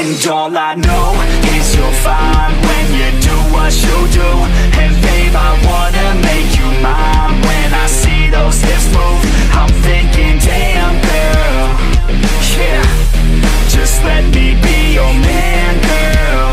And all I know is you're fine when you do what you do. And babe, I wanna make you mine. When I see those hips move, I'm thinking, damn girl, yeah, just let me be your man, girl.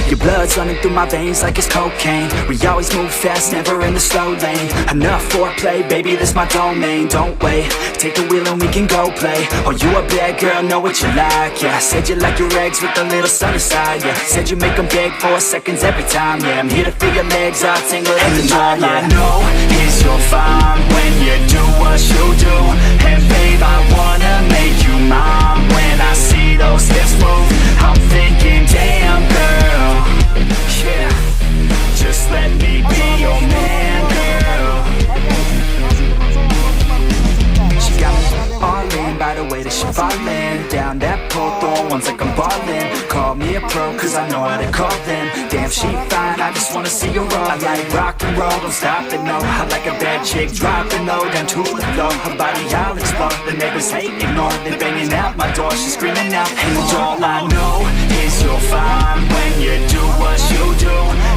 Your blood's running through my veins like it's cocaine. We always move fast, never in the slow lane. Enough foreplay, baby, this my domain. Don't wait, take the wheel and we can go play. Oh, you a bad girl, know what you like, yeah. Said you like your eggs with a little sunny side, yeah. Said you make them beg for seconds every time, yeah. I'm here to feel your legs all tingle every time, yeah. And all I know is you're fine when you do what you do. And babe, I wanna make you mine. When I see those hips move, I'm thinking, damn girl, yeah, just let me be your man, girl. She got me all in by the way that she fallin' down that pole, throwing ones like I'm ballin'. Call me a pro, cause I know how to call them. Damn, she fine, I just wanna see her roll. I like rock and roll, don't stop it, no. I like a bad chick, dropping low, down to the floor. Her body, I'll explore. The neighbors hate, ignore. They banging out my door, she's screaming out. And all I know is you're fine when you do what you do.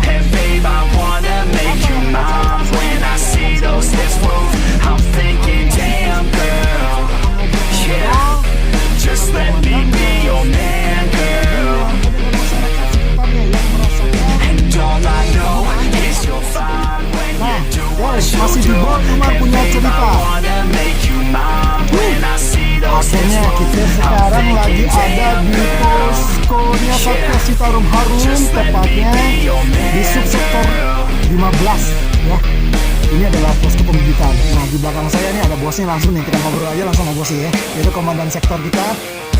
And babe, I wanna make you mine. When I see those hips move, I'm thinking, damn girl, yeah, just let me be your man, girl. And all I know is you're fine when you do what you do. And babe, I wanna make you mine. When I see those hips Akhirnya move, kita I'm sekarang lagi thinking, ada damn di girl, poskonya Satgas Citarum Harum, tepatnya di subsektor 15 ya. Ini adalah posko pembibitan. Nah, di belakang saya nih ada bosnya, langsung nih kita ngobrol aja langsung sama bosnya ya. Yaitu komandan sektor kita,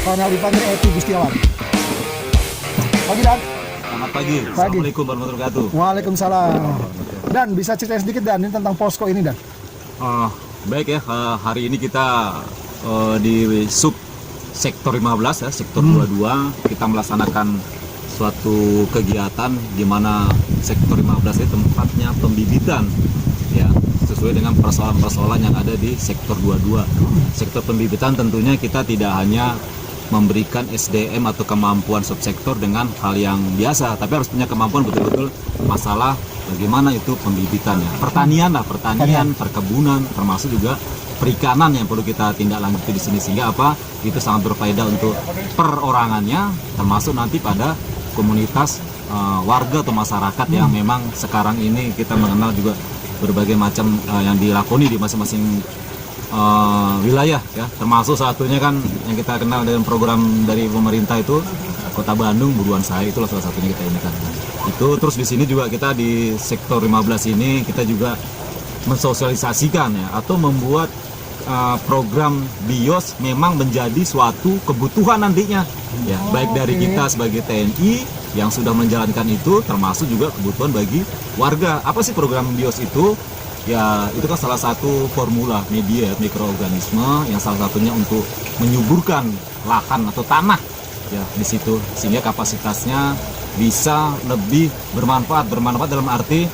Kolonel dipanggil Eti Gustiawan. Pagi Dan. Selamat pagi. Assalamualaikum warahmatullahi wabarakatuh. Waalaikumsalam. Dan bisa cerita sedikit Dan ini tentang posko ini Dan. Baik ya, hari ini kita di sub sektor 15 ya, sektor 22 kita melaksanakan suatu kegiatan di mana sektor 15 itu tempatnya pembibitan ya, sesuai dengan persoalan-persoalan yang ada di sektor 22. Sektor pembibitan tentunya kita tidak hanya memberikan SDM atau kemampuan subsektor dengan hal yang biasa, tapi harus punya kemampuan betul-betul masalah bagaimana itu pembibitan ya. Pertanian, perkebunan, termasuk juga perikanan yang perlu kita tindak lanjuti di sini, sehingga apa? Itu sangat berfaedah untuk perorangannya, termasuk nanti pada komunitas warga atau masyarakat yang memang sekarang ini kita mengenal juga berbagai macam yang dilakoni di masing-masing wilayah ya, termasuk satunya kan yang kita kenal dengan program dari pemerintah itu Kota Bandung Buruan Saya, itulah salah satunya kita ini kan. Itu terus di sini juga kita di sektor 15 ini kita juga mensosialisasikan ya, atau membuat program BIOS memang menjadi suatu kebutuhan nantinya ya, baik dari kita sebagai TNI yang sudah menjalankan itu, termasuk juga kebutuhan bagi warga. Apa sih program BIOS itu? Ya, itu kan salah satu formula media mikroorganisme yang salah satunya untuk menyuburkan lahan atau tanah ya di situ, sehingga kapasitasnya bisa lebih bermanfaat dalam arti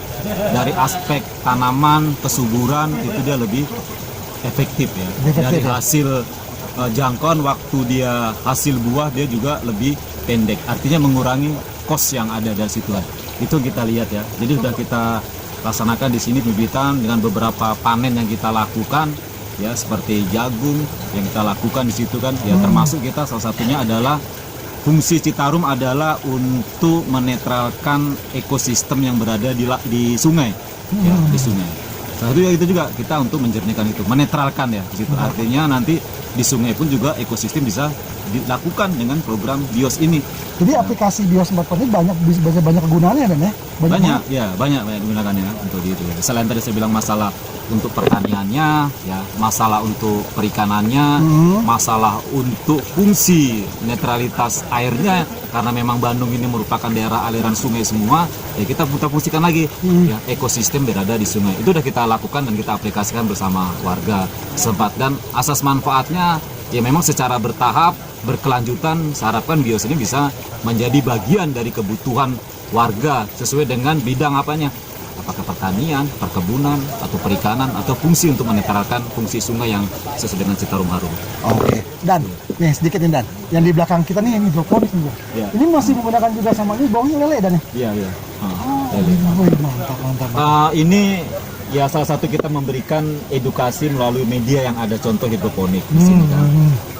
dari aspek tanaman, kesuburan itu dia lebih efektif ya. Dari hasil jangkauan waktu dia hasil buah dia juga lebih pendek, artinya mengurangi kos yang ada dari situ. Itu kita lihat ya. Jadi sudah kita laksanakan di sini pembibitan dengan beberapa panen yang kita lakukan ya, seperti jagung yang kita lakukan di situ kan ya, termasuk kita salah satunya adalah fungsi Citarum adalah untuk menetralkan ekosistem yang berada di sungai ya, di sungai. Salah satunya itu juga kita untuk menjernihkan itu, menetralkan ya di situ. Artinya nanti di sungai pun juga ekosistem bisa dilakukan dengan program BIOS ini. Jadi aplikasi BIOS 4 ini banyak kegunaannya Dan ya? Banyak digunakannya untuk itu. Selain tadi saya bilang masalah untuk pertaniannya, ya, masalah untuk perikanannya, masalah untuk fungsi netralitas airnya, karena memang Bandung ini merupakan daerah aliran sungai semua, ya kita putar fungsikan lagi ya, ekosistem berada di sungai. Itu sudah kita lakukan dan kita aplikasikan bersama warga setempat, dan asas manfaatnya ya memang secara bertahap, berkelanjutan. Saya harapkan BIOS ini bisa menjadi bagian dari kebutuhan warga sesuai dengan bidang apanya, apakah pertanian, perkebunan, atau perikanan, atau fungsi untuk menetralkan fungsi sungai yang sesuai dengan Citarum Harum. Oke. Dan nih sedikit nih Dan, yang di belakang kita nih yang hidroponik nih. Iya. Ini masih menggunakan juga sama ini baunya lele Dan ya? Iya, iya. Wih, mantap. Ini ya salah satu kita memberikan edukasi melalui media yang ada contoh hidroponik di sini kan.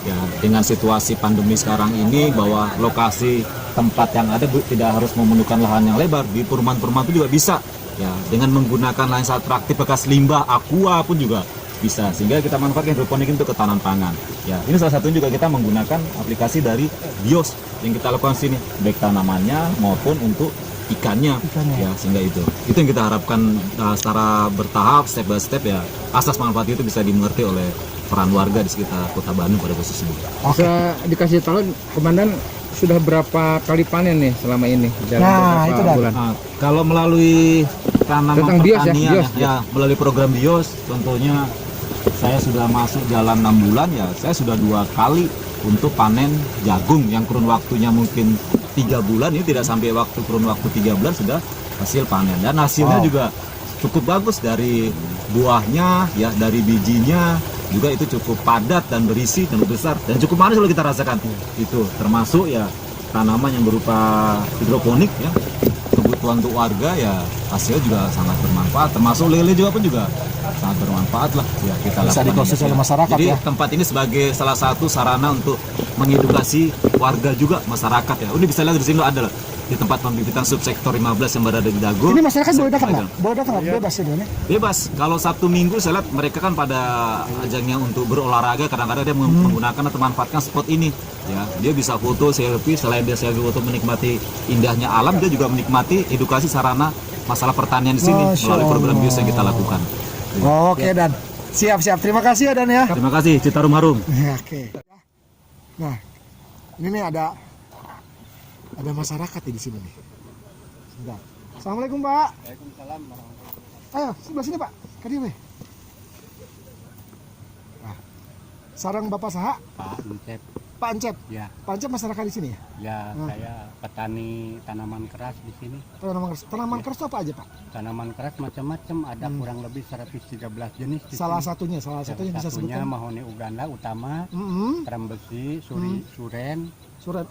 Ya, dengan situasi pandemi sekarang ini bahwa lokasi tempat yang ada tidak harus memerlukan lahan yang lebar, di perumahan-perumahan itu juga bisa. Ya, dengan menggunakan lahan sangat atraktif bekas limbah, aqua pun juga bisa, sehingga kita manfaatkan hidroponik untuk ketahanan pangan. Ya, ini salah satunya juga kita menggunakan aplikasi dari BIOS yang kita lakukan di sini, baik tanamannya maupun untuk ikannya. Ya, sehingga itu yang kita harapkan secara bertahap, step by step ya, asas manfaat itu bisa dimengerti oleh peran warga di sekitar Kota Bandung pada khususnya. Bisa dikasih tahu Komandan sudah berapa kali panen nih selama ini? Nah, itu Dan. Nah, kalau melalui tanaman Tentang BIOS ya, pertanian BIOS. ya, melalui program BIOS tentunya saya sudah masuk jalan 6 bulan ya, saya sudah 2 kali untuk panen jagung yang kurun waktunya mungkin 3 bulan, ini tidak sampai kurun waktu 3 bulan sudah hasil panen, dan hasilnya juga cukup bagus dari buahnya ya, dari bijinya juga itu cukup padat dan berisi dan besar dan cukup manis kalau kita rasakan. Itu termasuk ya tanaman yang berupa hidroponik ya, kebutuhan untuk warga ya, hasilnya juga sangat bermanfaat, termasuk lele juga sangat bermanfaat lah ya, kita Bisa lakukan dikonsumsi ini. oleh masyarakat Jadi ya. tempat ini sebagai salah satu sarana untuk mengedukasi warga juga, masyarakat ya. Ini bisa lihat di sini ada lah, di tempat pembibitan subsektor 15 yang berada di Dago. Ini masyarakat boleh datang nggak? Boleh datang nggak? Bebas ini. Bebas. Kalau Sabtu Minggu saya lihat mereka kan pada ajangnya untuk berolahraga, kadang-kadang dia menggunakan atau memanfaatkan spot ini. Ya, dia bisa foto, selfie. Selain dia selfie foto menikmati indahnya alam, dia juga menikmati edukasi sarana masalah pertanian di sini melalui program BIOS yang kita lakukan. Oke Dan, siap. Terima kasih ya Dan ya. Terima kasih Citarum Harum. Oke. Nah, ini nih ada masyarakat di sini nih. Sebentar. Assalamualaikum Pak. Waalaikumsalam. Ayo sebelah sini Pak. Kadi weh. Nah, sarang Bapak Saha, Pak Encep, Pak Encep. ya, Pak Encep masyarakat di sini ya. ya saya petani tanaman keras di sini. Tanaman keras itu apa aja Pak? Tanaman keras macam-macam, ada kurang lebih 113 jenis. Di Salah sini. satunya bisa Satunya sebutkan. mahoni Uganda utama, teram besi, suren. Suren.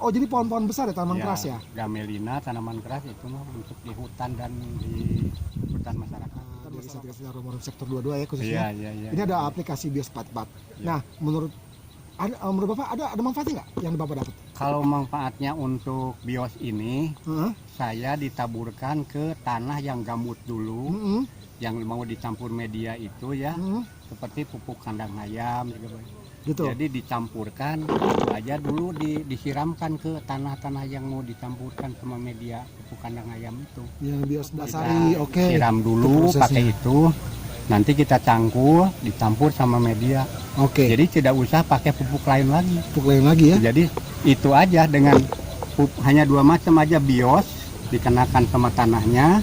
Oh jadi pohon-pohon besar ya tanaman keras ya? Gamelina, tanaman keras itu mah untuk di hutan dan di hutan masyarakat. Dari Satgas Citarum sektor 22 ya khususnya. Iya. Ini ada aplikasi BIOS 44. Nah, menurut Bapak ada manfaatnya nggak yang Bapak dapat? Kalau manfaatnya untuk BIOS ini, Heeh. saya ditaburkan ke tanah yang gambut dulu, Heeh. yang mau dicampur media itu ya, Heeh. seperti pupuk kandang ayam gitu. Gitu. Jadi dicampurkan itu aja dulu disiramkan ke tanah-tanah yang mau dicampurkan sama media pupuk kandang ayam itu. Yang BIOS Kita dasari, oke. siram Itu dulu prosesnya. pakai itu, nanti kita cangkul, dicampur sama media. Oke. Jadi tidak usah pakai pupuk lain lagi. Pupuk lain lagi ya. Jadi itu aja dengan hanya 2 macam aja BIOS dikenakan sama tanahnya,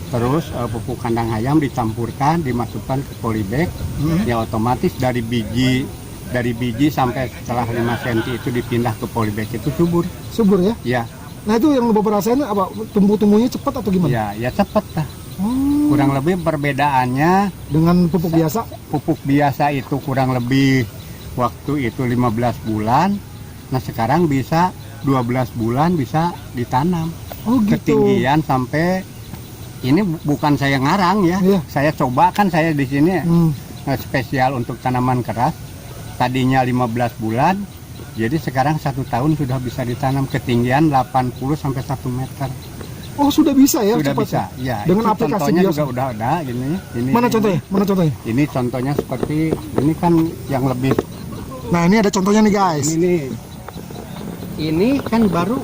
terus pupuk kandang ayam dicampurkan, dimasukkan ke polybag, ya otomatis dari biji sampai setelah 5 cm itu dipindah ke polybag itu subur. Subur ya. Ya, Nah itu yang Bapak rasain apa? Tumbuh-tumbuhnya cepat atau gimana? ya cepat lah. Oh, Kurang lebih perbedaannya dengan pupuk biasa? pupuk biasa itu kurang lebih waktu itu 15 bulan. Nah sekarang bisa 12 bulan bisa ditanam. Oh gitu. Ketinggian sampai ini bukan saya ngarang ya. Iya. Saya coba kan saya di sini Hmm. spesial untuk tanaman keras. Tadinya 15 bulan. Jadi sekarang 1 tahun sudah bisa ditanam ketinggian 80 sampai 1 meter. Oh sudah bisa ya? Sudah cepat bisa. Ya, Dengan itu aplikasi contohnya BIOS. juga udah ada gini. Ini Mana contohnya? Mana contohnya? Ini contohnya seperti ini kan yang lebih Nah ini ada contohnya nih guys. ini kan baru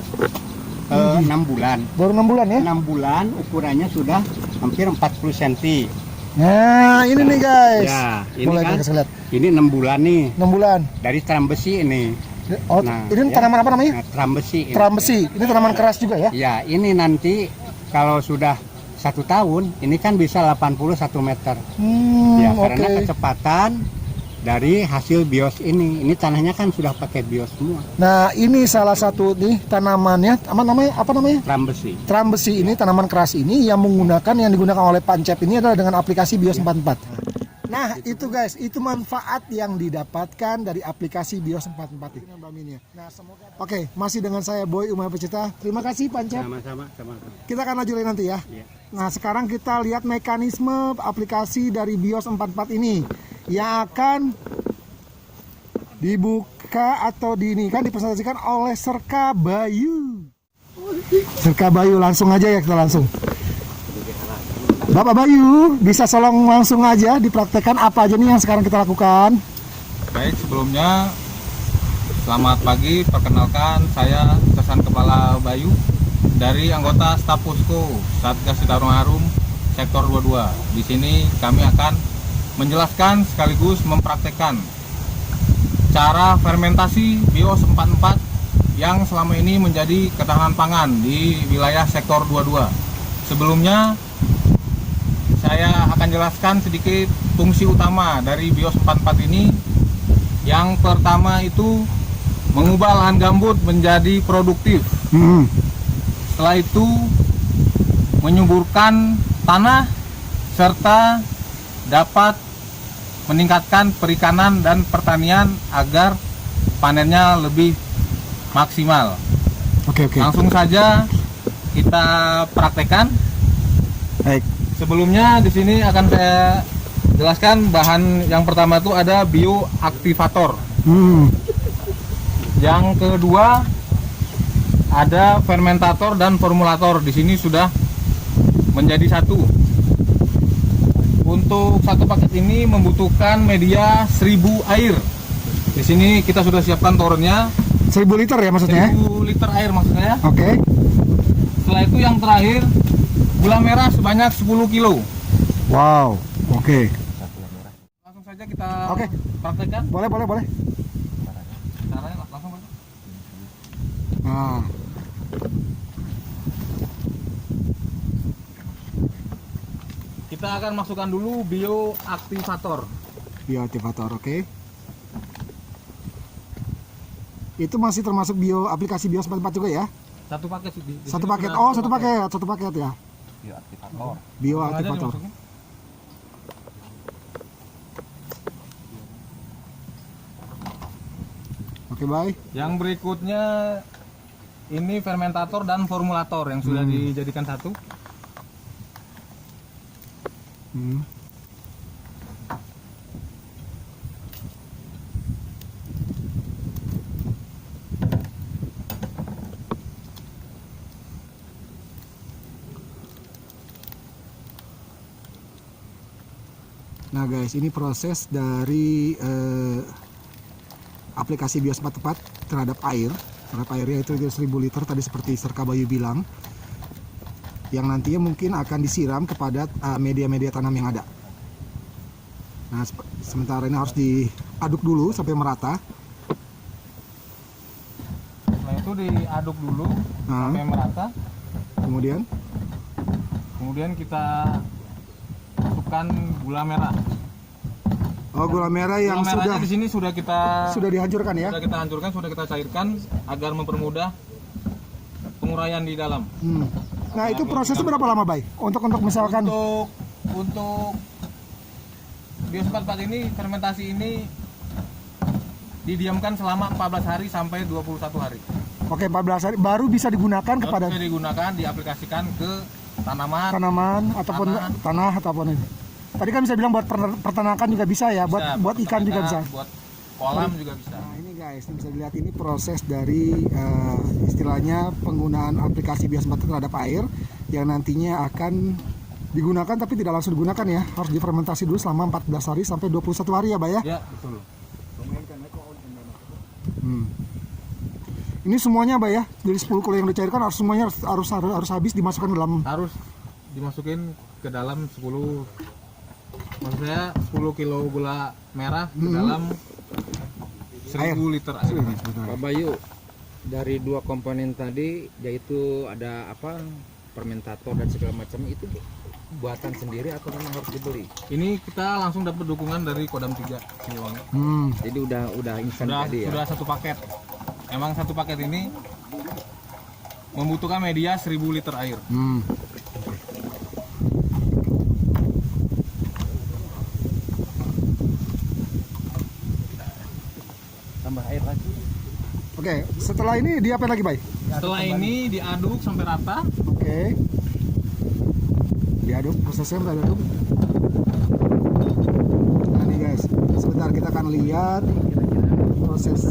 6 bulan. Baru 6 bulan ya? 6 bulan ukurannya sudah hampir 40 cm. Nah ini nih guys. Ya, ini Boleh kan kita lihat. ini 6 bulan nih 6 bulan. dari teram besi ini. Oh Nah, ini ya. tanaman apa namanya? Nah, teram besi. ini. Teram besi. Ini tanaman keras juga ya? Ya, ini nanti kalau sudah 1 tahun ini kan bisa 81 meter. Ya, Oke. karena kecepatan dari hasil bios ini. Ini tanahnya kan sudah pakai bios semua. Nah, ini salah satu nih tanamannya, apa namanya? Trambesi. Trambesi ini, tanaman keras ini yang digunakan oleh Pancep ini adalah dengan aplikasi BIOS 44. Nah, itu guys, itu manfaat yang didapatkan dari aplikasi BIOS 44 ini. Nah, semoga Oke, masih dengan saya Boy Umay Pecinta. Terima kasih Pancep. Sama-sama. Kita akan lanjutin nanti ya. Iya. Nah, sekarang kita lihat mekanisme aplikasi dari BIOS 44 ini yang akan dibuka atau dipresentasikan oleh Serka Bayu. Serka Bayu, langsung aja ya, kita langsung. Bapak Bayu, bisa tolong langsung aja dipraktekkan apa aja nih yang sekarang kita lakukan? Baik, sebelumnya selamat pagi, perkenalkan saya Kesan Kepala Bayu dari anggota staf Posko Satgas Citarum Harum Sektor 22. Di sini kami akan menjelaskan sekaligus mempraktekkan cara fermentasi BIOS 44 yang selama ini menjadi ketahanan pangan di wilayah Sektor 22. Sebelumnya saya akan jelaskan sedikit fungsi utama dari BIOS 44 ini. Yang pertama itu mengubah lahan gambut menjadi produktif. Setelah itu menyuburkan tanah serta dapat meningkatkan perikanan dan pertanian agar panennya lebih maksimal. Oke. Langsung saja kita praktekkan. Baik. Sebelumnya di sini akan saya jelaskan bahan yang pertama itu ada bioaktivator. Yang kedua ada fermentator dan formulator. Di sini sudah menjadi satu. Untuk satu paket ini membutuhkan media 1000 air. Di sini kita sudah siapkan torennya. 1000 liter ya maksudnya? 1000 liter air maksudnya. Oke. Setelah itu yang terakhir gula merah sebanyak 10 kilo. Wow. Oke. Langsung saja kita praktekkan. Boleh. Caranya langsung aja. Nah. Kita akan masukkan dulu bioaktivator. Bioaktivator, oke. Itu masih termasuk aplikasi BIOS 44 juga ya? Satu paket sih. Satu paket. Oh, satu paket ya. Bioaktivator. Bioaktivator. Oke, baik. Yang berikutnya ini fermentator dan formulator yang sudah dijadikan satu. Nah guys, ini proses dari aplikasi BIOS 44 terhadap air. Terhadap airnya itu 1000 liter tadi seperti Serka Bayu bilang. Yang nantinya mungkin akan disiram kepada media-media tanam yang ada. Nah, sementara ini harus diaduk dulu sampai merata. Setelah itu diaduk dulu sampai merata. Kemudian kita masukkan gula merah. Oh, gula merah yang gula di sini sudah dihancurkan ya? Sudah kita hancurkan, sudah kita cairkan agar mempermudah penguraian di dalam. Nah, itu prosesnya berapa lama, Bay? Untuk misalkan untuk BIOS 44 ini fermentasi ini didiamkan selama 14 hari sampai 21 hari. Oke, 14 hari baru bisa digunakan kepada bisa digunakan diaplikasikan ke tanaman ataupun tanah ataupun ini. Tadi kan bisa bilang buat peternakan juga bisa ya, buat ikan juga bisa. Buat kolam juga bisa. Nah, ini guys, bisa dilihat ini proses dari istilahnya penggunaan aplikasi BIOS 44 terhadap air yang nantinya akan digunakan tapi tidak langsung digunakan ya. Harus difermentasi dulu selama 14 hari sampai 21 hari ya, Bay ya? Ya, betul. Ini semuanya, Bay ya. Dari 10 kilo yang dicairkan semuanya harus habis dimasukkan ke dalam. Harus dimasukin ke dalam 10 maksudnya 10 kilo gula merah ke dalam 1000 liter air. Pak Bayu, dari dua komponen tadi yaitu ada fermentator dan segala macam itu buatan sendiri atau memang harus dibeli? Ini kita langsung dapat dukungan dari Kodam 3 Siliwangi. Jadi udah instan tadi ya. Sudah satu paket. Emang satu paket ini membutuhkan media 1000 liter air. Tambah air lagi. Oke, setelah ini diapain lagi, Bay? Setelah ini diaduk sampai rata. Oke. Diaduk, prosesnya diaduk. Nah nih guys, sebentar kita akan lihat proses.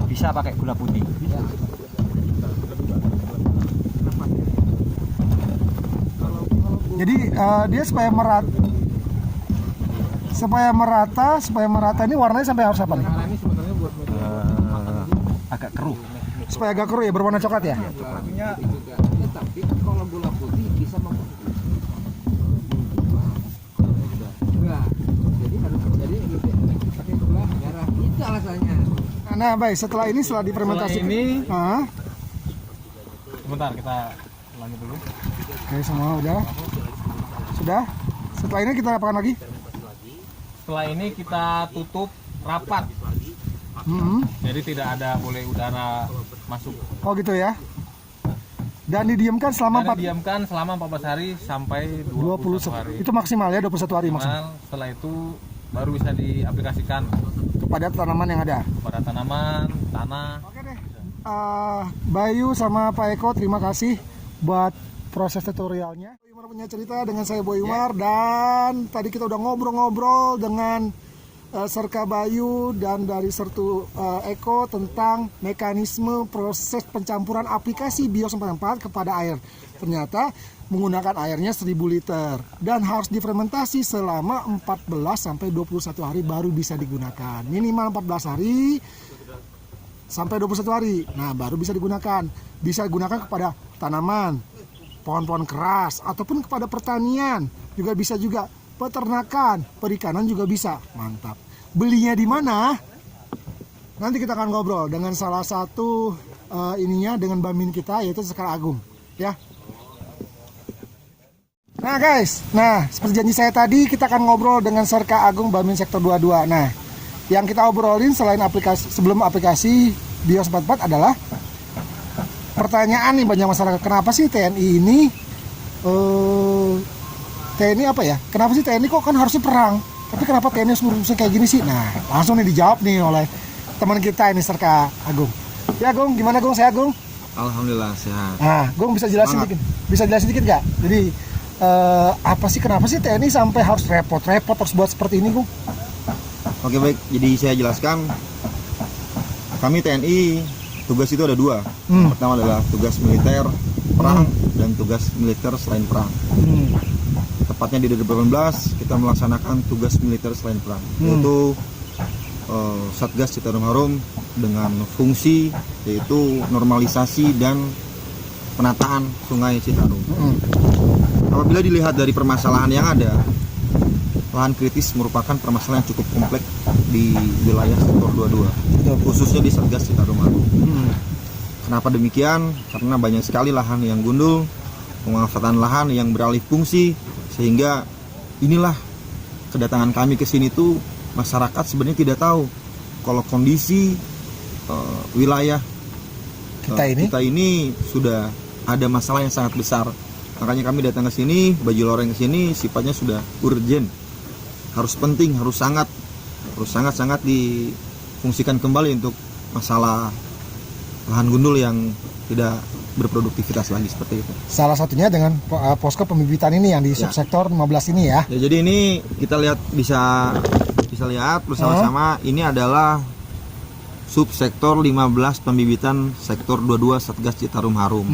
Bisa pakai gula putih. Jadi dia supaya merata ini warnanya sampai harus apa nih? Karena ini sebenarnya buat media. Agak keruh. Supaya agak keruh ya, berwarna coklat ya? Ya, tapi kalau gula putih bisa enggak. Jadi harus pakai gula merah. Itu alasannya. Nah, baik. Setelah difermentasi. Setelah ini- Ah, Sebentar kita lanjut dulu. oke, semua udah. Sudah. Setelah ini kita apakan lagi? Setelah ini kita tutup rapat. Jadi tidak ada boleh udara masuk. Oh gitu ya. Dan didiamkan selama Dan diamkan selama 14 hari sampai 21 hari. Itu maksimal ya, 21 hari maksimal. Setelah itu baru bisa diaplikasikan Kepada tanaman yang ada. pada tanaman, tanah. Oke deh. Bayu sama Pak Eko, terima kasih buat proses tutorialnya. Boy Umar punya cerita dengan saya Boy Umar, dan tadi kita udah ngobrol-ngobrol dengan Serka Bayu dan dari Sertu Eko tentang mekanisme proses pencampuran aplikasi Bios 44 kepada air. Ternyata menggunakan airnya 1000 liter dan harus difermentasi selama 14 sampai 21 hari baru bisa digunakan. Minimal 14 hari sampai 21 hari. Nah, baru bisa digunakan. Bisa digunakan kepada tanaman, pohon-pohon keras, ataupun kepada pertanian. Juga bisa juga peternakan, perikanan juga bisa. Mantap. Belinya di mana? Nanti kita akan ngobrol dengan salah satu dengan Bamin kita, yaitu Sekar Agung, ya. Nah guys, seperti janji saya tadi, kita akan ngobrol dengan Serka Agung Bamin Sektor 22. Nah, yang kita obrolin sebelum aplikasi Bios 44 adalah pertanyaan nih banyak masyarakat, kenapa sih TNI ini TNI apa ya? Kenapa sih TNI kok kan harusnya perang? Tapi kenapa TNI harus ngurusin kayak gini sih? Nah, langsung nih dijawab nih oleh teman kita ini, Serka Agung. Ya Gung, gimana Gung? Sehat Gung? Alhamdulillah sehat. Nah, Gung bisa jelasin dikit nggak? Jadi kenapa sih TNI sampai harus repot-repot harus buat seperti ini Gung? Oke baik, jadi saya jelaskan. Kami TNI tugas itu ada dua. Pertama adalah tugas militer perang dan tugas militer selain perang. Tepatnya di 2018 kita melaksanakan tugas militer selain perang, yaitu Satgas Citarum Harum dengan fungsi yaitu normalisasi dan penataan Sungai Citarum. Apabila dilihat dari permasalahan yang ada, lahan kritis merupakan permasalahan yang cukup kompleks di wilayah sektor 22, khususnya di Satgas Citarum Harum. Kenapa demikian? Karena banyak sekali lahan yang gundul, pemanfaatan lahan yang beralih fungsi, sehingga inilah kedatangan kami ke sini tuh masyarakat sebenarnya tidak tahu kalau kondisi wilayah kita ini sudah ada masalah yang sangat besar. Makanya kami datang ke sini, baju loreng ke sini sifatnya sudah urgent, harus penting, harus sangat difungsikan kembali untuk masalah lahan gundul yang tidak berproduktivitas lagi seperti itu. Salah satunya dengan posko pembibitan ini yang di subsektor 15 ini ya. Ya, jadi ini kita lihat bisa lihat bersama-sama, ini adalah subsektor 15 pembibitan sektor 22 Satgas Citarum Harum.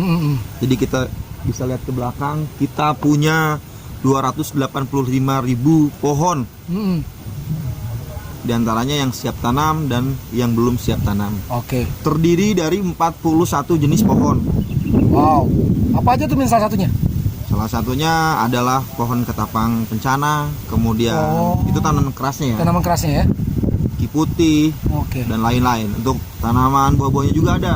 Jadi kita bisa lihat ke belakang, kita punya 285.000 pohon. Di antaranya yang siap tanam dan yang belum siap tanam. Oke. Terdiri dari 41 jenis pohon. Wow. Apa aja tuh salah satunya? Salah satunya adalah pohon ketapang kencana, kemudian itu tanaman kerasnya ya. Tanaman kerasnya ya. Ki putih, dan lain-lain. Untuk tanaman buah-buahnya juga ada,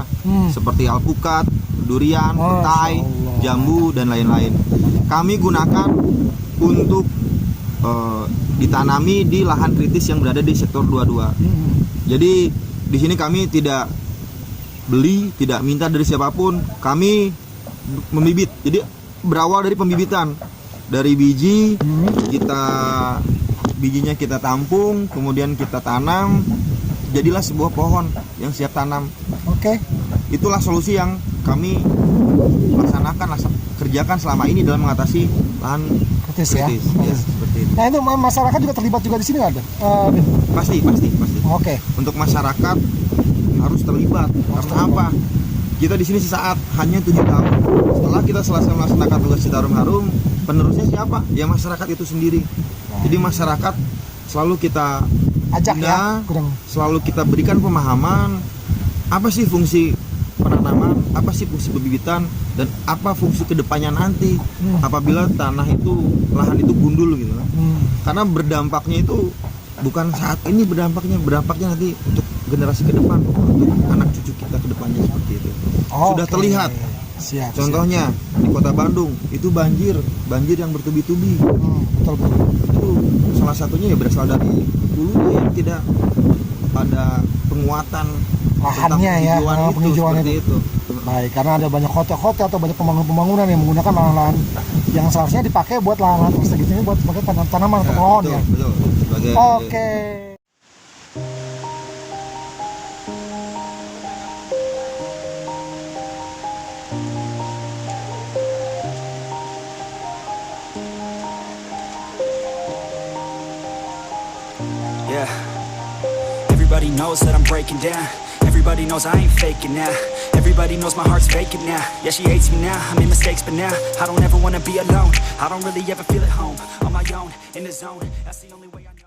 seperti alpukat, durian, petai, Allah. jambu dan lain-lain. Kami gunakan untuk ditanami di lahan kritis yang berada di sektor 22. Jadi di sini kami tidak beli, tidak minta dari siapapun. Kami membibit. Jadi berawal dari pembibitan. Dari biji bijinya kita tampung, kemudian kita tanam, jadilah sebuah pohon yang siap tanam. Oke. Itulah solusi yang kami kerjakan selama ini dalam mengatasi lahan Kritis ya. Yes, seperti itu. Nah itu masyarakat juga terlibat juga di sini nggak ada? Pasti. Oke. Untuk masyarakat harus terlibat. Karena apa? Kita di sini sesaat, hanya 7 tahun. Setelah kita selesai melaksanakan tugas Citarum Harum, penerusnya siapa? Ya masyarakat itu sendiri. Jadi masyarakat selalu kita Ajak bina, ya. selalu kita berikan pemahaman apa sih fungsi penanaman, apa sih fungsi pembibitan, dan apa fungsi kedepannya nanti apabila tanah itu, lahan itu gundul gitu. Karena berdampaknya itu bukan saat ini berdampaknya nanti untuk generasi ke depan, untuk anak cucu kita ke depannya seperti itu. Sudah terlihat. Siap. Contohnya di Kota Bandung itu banjir yang bertubi-tubi. Betul. Itu salah satunya ya berasal dari hulunya yang tidak ada penguatan Lahannya ya, penghijauan seperti itu. Baik, karena ada banyak hotel-hotel atau banyak pembangunan yang menggunakan lahan-lahan yang seharusnya dipakai buat lahan-lahan strategis ini buat sebagai tanaman atau pohon ya. Betul. Sebagai Oke. Yeah. Everybody knows that I'm breaking down. Everybody knows I ain't faking now. Everybody knows my heart's vacant now. Yeah, she hates me now, I made mistakes but now I don't ever wanna be alone. I don't really ever feel at home, on my own, in the zone. That's the only way I know.